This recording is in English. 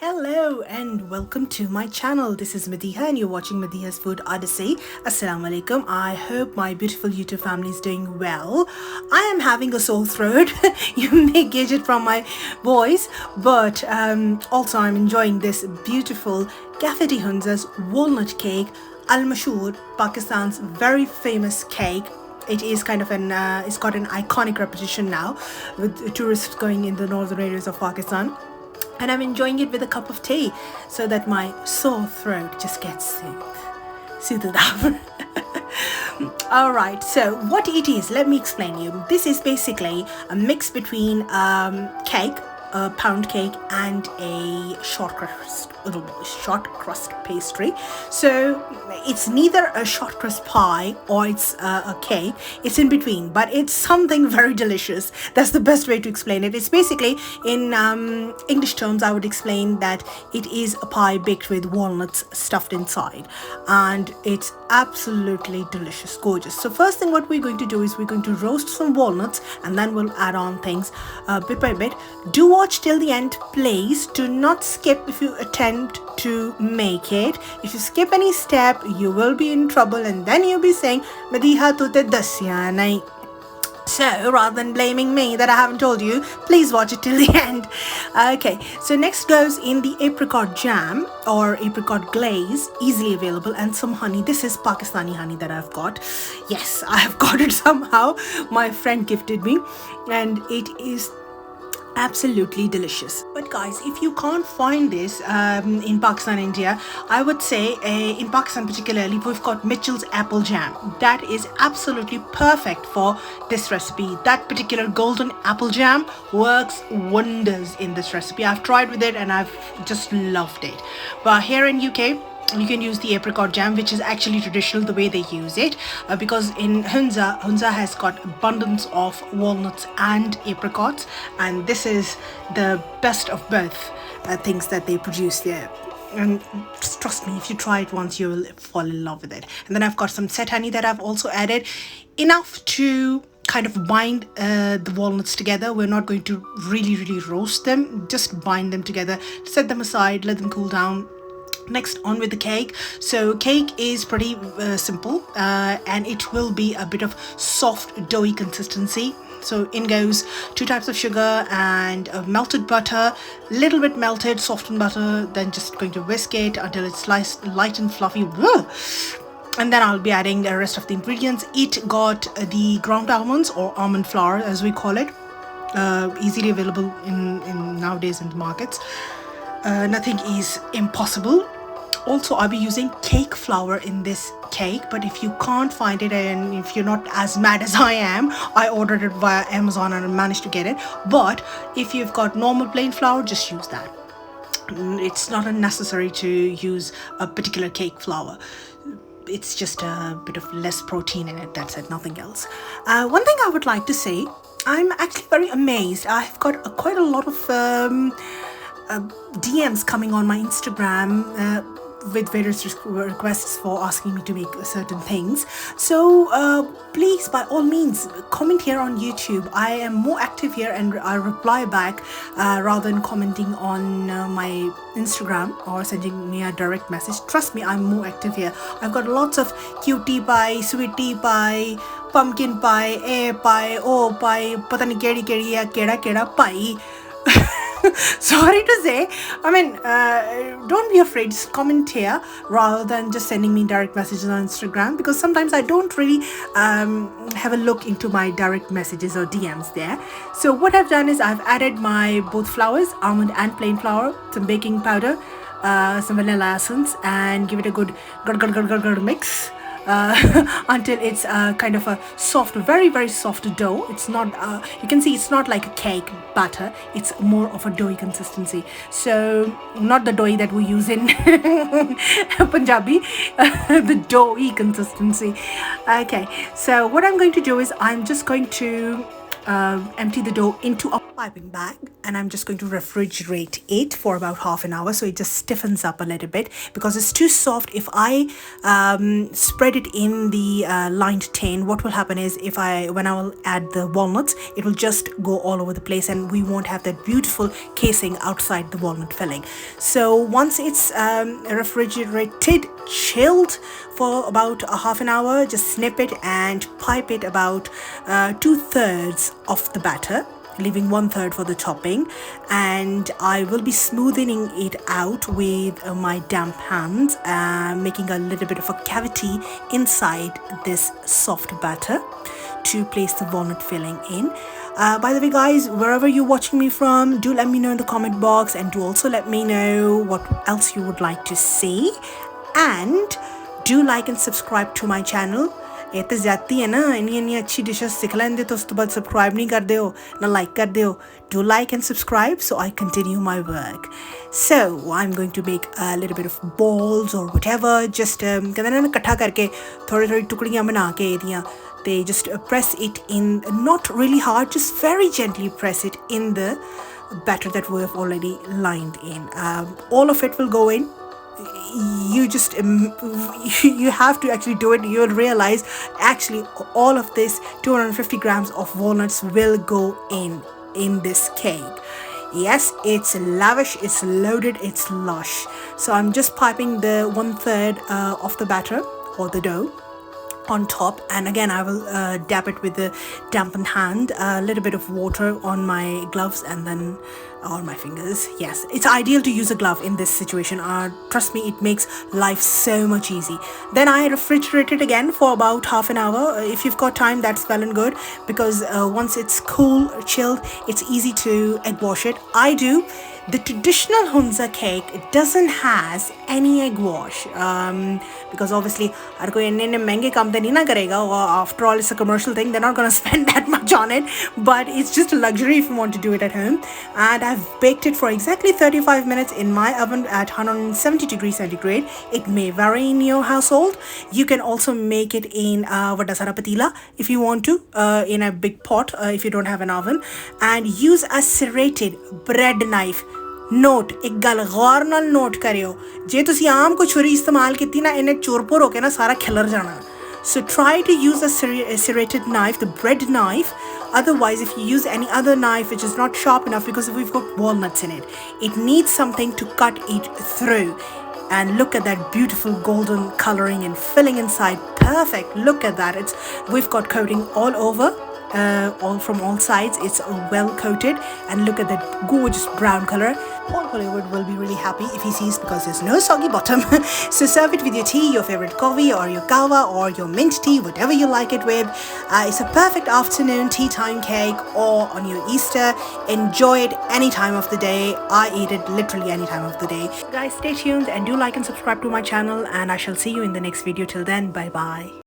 Hello and welcome to my channel. This is Madiha and you're watching Madiha's Food Odyssey. Assalamu alaikum. I hope my beautiful YouTube family is doing well. I am having a sore throat. You may gauge it from my voice, but also I'm enjoying this beautiful Café De Hunza's walnut cake, al-mashhoor, Pakistan's very famous cake. It is kind of it's got an iconic reputation now with tourists going in the northern areas of Pakistan. And I'm enjoying it with a cup of tea so that my sore throat just gets soothed up. Alright, so what it is, let me explain you. This is basically a mix between cake, a pound cake, and a short crust pastry. So it's neither a short crust pie or it's a cake. It's in between, but it's something very delicious. That's the best way to explain it. It's basically, in English terms, I would explain that it is a pie baked with walnuts stuffed inside, and it's absolutely delicious, gorgeous. So first thing what we're going to do is we're going to roast some walnuts, and then we'll add on things bit by bit. Do watch till the end, please. Do not skip if you attempt to make it. If you skip any step, you will be in trouble, and then you'll be saying Madiha tu te dasya nahi. So rather than blaming me that I haven't told you, please watch it till the end. Okay, so next goes in the apricot jam or apricot glaze, easily available, and some honey. This is Pakistani honey that I've got. Yes, I have got it somehow. My friend gifted me, and it is absolutely delicious. But guys, if you can't find this in Pakistan, India, I would say in Pakistan particularly, we've got Mitchell's apple jam. That is absolutely perfect for this recipe. That particular golden apple jam works wonders in this recipe. I've tried with it and I've just loved it. But here in UK, you can use the apricot jam, which is actually traditional the way they use it, because in Hunza has got abundance of walnuts and apricots, and this is the best of both things that they produce there. And just trust me, if you try it once, you will fall in love with it. And then I've got some set honey that I've also added, enough to kind of bind the walnuts together. We're not going to really roast them, just bind them together, set them aside, let them cool down. Next, on with the cake. So cake is pretty simple, and it will be a bit of soft doughy consistency. So in goes 2 types of sugar and melted butter, little bit melted softened butter, then just going to whisk it until it's light and fluffy. And then I'll be adding the rest of the ingredients. It got the ground almonds, or almond flour as we call it, easily available in nowadays in the markets. Nothing is impossible. Also, I'll be using cake flour in this cake, but if you can't find it, and if you're not as mad as I am, I ordered it via Amazon and I managed to get it. But if you've got normal plain flour, just use that. It's not necessary to use a particular cake flour. It's just a bit of less protein in it, that's it, nothing else. One thing I would like to say, I'm actually very amazed. I've got quite a lot of DMs coming on my Instagram with various requests for asking me to make certain things. So please, by all means, comment here on YouTube. I am more active here and I reply back rather than commenting on my Instagram or sending me a direct message. Trust me, I'm more active here. I've got lots of cutie pie, sweetie pie, pumpkin pie, a pie, oh pie, pata nahi kedi ya keda pie. Sorry to say, I mean, don't be afraid, just comment here rather than just sending me direct messages on Instagram, because sometimes I don't really have a look into my direct messages or DMs there. So what I've done is I've added my both flours, almond and plain flour, some baking powder, some vanilla essence, and give it a good mix. Until it's kind of a soft, very soft dough. It's not, you can see it's not like a cake batter, it's more of a doughy consistency. So not the doughy that we use in Punjabi, the doughy consistency. Okay, so what I'm going to do is I'm just going to empty the dough into a piping bag, and I'm just going to refrigerate it for about half an hour so it just stiffens up a little bit, because it's too soft. If I spread it in the lined tin, what will happen is when I will add the walnuts, it will just go all over the place and we won't have that beautiful casing outside the walnut filling. So once it's refrigerated, chilled for about a half an hour, just snip it and pipe it about 2/3 of the batter, leaving 1/3 for the topping, and I will be smoothing it out with my damp hands, making a little bit of a cavity inside this soft batter to place the walnut filling in. By the way, guys, wherever you're watching me from, do let me know in the comment box, and do also let me know what else you would like to see, and do like and subscribe to my channel. ये तो जाती है ना, इन्नी अच्छी dishes सीख लेंगे तो उसके बाद सब्सक्राइब नहीं करते हो ना लाइक करते हो. Do like and subscribe so I continue my work. So I'm going to make a little bit of balls or whatever. Just कहते हैं ना इकट्ठा करके थोड़ी टुकड़ियाँ बना के दियाँ. They just press it in, not really hard, just very gently press it in the batter that we have already lined in. All of it will go in. You just you have to actually do it. You'll realize actually all of this 250 grams of walnuts will go in this cake. Yes, it's lavish, it's loaded, it's lush. So I'm just piping the 1/3 of the batter or the dough on top, and again I will dab it with the dampened hand, a little bit of water on my gloves and then on my fingers. Yes, it's ideal to use a glove in this situation. Trust me, it makes life so much easy. Then I refrigerate it again for about half an hour. If you've got time, that's well and good, because once it's cool, chilled, it's easy to egg wash it. I do. The traditional Hunza cake, it doesn't has any egg wash, because obviously हर कोई इन्ने महंगे काम तो नहीं ना करेगा. After all, it's a commercial thing. They're not gonna spend that much on it, but it's just a luxury if you want to do it at home. And I've baked it for exactly 35 minutes in my oven at 170 degrees centigrade. It may vary in your household. You can also make it in vada sara patila if you want to, in a big pot if you don't have an oven, and use a serrated bread knife. Note एक गल गौर नाल note करियो, जे तुसी आम को छुरी इस्तेमाल कीती ना, इन्हें चोरपोर होके ना सारा खिलर जाना. So try to use a serrated knife, the bread knife. Otherwise, if you use any other knife which is not sharp enough, because we've got walnuts in it, it needs something to cut it through. And look at that beautiful golden coloring and filling inside. Perfect. Look at that. We've got coating all over. All from all sides, it's well coated, and look at that gorgeous brown color. Paul Hollywood will be really happy if he sees, because there's no soggy bottom. So serve it with your tea, your favorite coffee or your kahwa or your mint tea, whatever you like it with. It's a perfect afternoon tea time cake, or on your Easter. Enjoy it any time of the day. I eat it literally any time of the day. Guys, stay tuned and do like and subscribe to my channel, and I shall see you in the next video. Till then, bye bye.